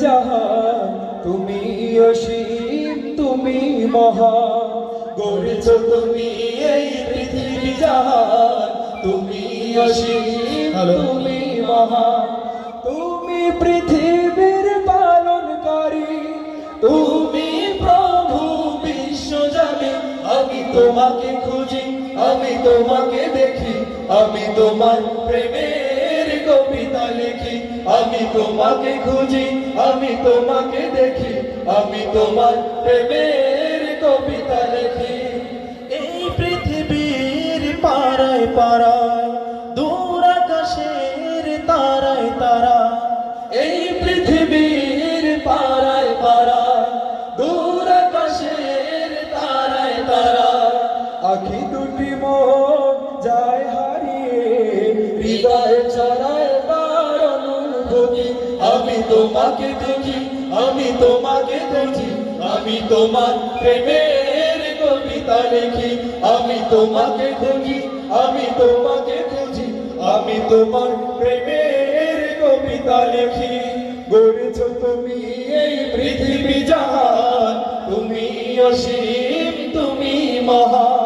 জাহান, তুমি অসীম, তুমি মহান। গড়েছ তুমি এই পৃথিবী জাহান, তুমি অসীম, তুমি মহান। তুমি পৃথিবীর পালনকারী, তুমি প্রভু বিশ্বজানে। আমি তোমাকে খুঁজি, আমি তোমাকে দেখি, আমি তোমার প্রেমের কবিতা লিখি। আমি তোমাকে খুঁজি, আমি তোমাকে দেখি, আমি তোমার প্রেমের কবিতা লিখি। এই পৃথিবীর পাড়ায় পাড়ায়, দূর আকাশের তারায় তারা, এই পৃথিবীর পাড়ায় পাড়ায়, দূর আকাশের তারায় তারা। আখি দুটি মন যায় হারিয়ে, হৃদয়ে ছড়ায় তার অনুভূতি। আমি তোমাকে দেখি, আমি তোমাকে দেখি, আমি তোমার প্রেমের কবিতা লিখি। আমি তোমাকে খুঁজি, আমি তোমাকে খুঁজি, আমি তোমার প্রেমের কবিতা লিখি। গড়েছ তুমি এই পৃথিবী জাহান, তুমি অসীম, তুমি মহান।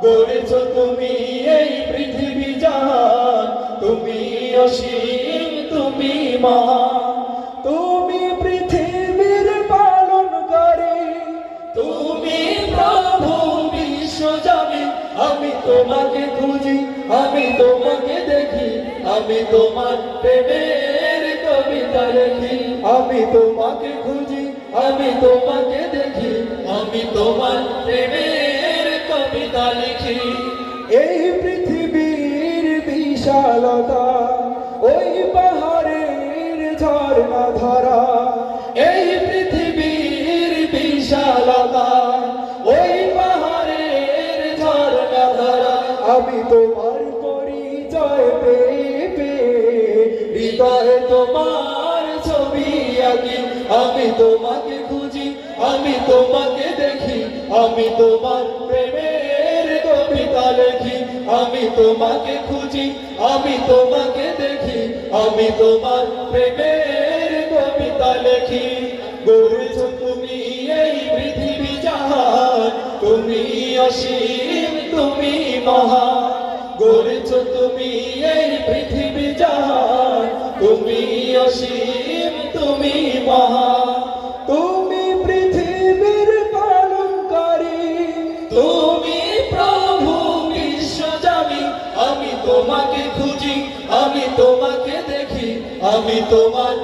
গড়েছ তুমি এই পৃথিবী জাহান, তুমি অসীম, তুমি মহান। তুমি পৃথিবীর পালনকারী, তুমি প্রভু বিশ্বজানে। আমি তোমাকে খুঁজি, আমি তোমাকে দেখি, আমি তোমার প্রেমের কবিতা লিখি। আমি তোমাকে খুঁজি, আমি তোমাকে দেখি, আমি তোমার প্রেমের কবিতা লিখি। এই পৃথিবীর বিশালতা, ওই পাহাড়ের ঝর্ণা ধরা। এই পৃথিবীর বিশালতা, ওই পাহাড়ের ঝর্ণা ধরা। আমি তোমার পরিচয় পেয়ে পেয়ে, হৃদয়ে তোমার ছবি আঁকি। আমি তোমাকে খুঁজি, আমি তোমাকে দেখি, আমি তোমার প্রেমের কবিতা লিখি। আমি তোমাকে খুঁজি, আমি তোমাকে দেখি, আমি তোমার প্রেমের কবিতা লিখি। গড়েছ তুমি এই পৃথিবী জাহান, তুমি অসীম, তুমি মহান। গড়েছ তুমি এই পৃথিবী জাহান, তুমি অসীম, তুমি মহান। তুমি পৃথিবীর পালনকারী, তুমি প্রভু বিশ্বজানি। আমি তোমাকে খুঁজি, আমি তোমাকে দেখি, আমি তোমার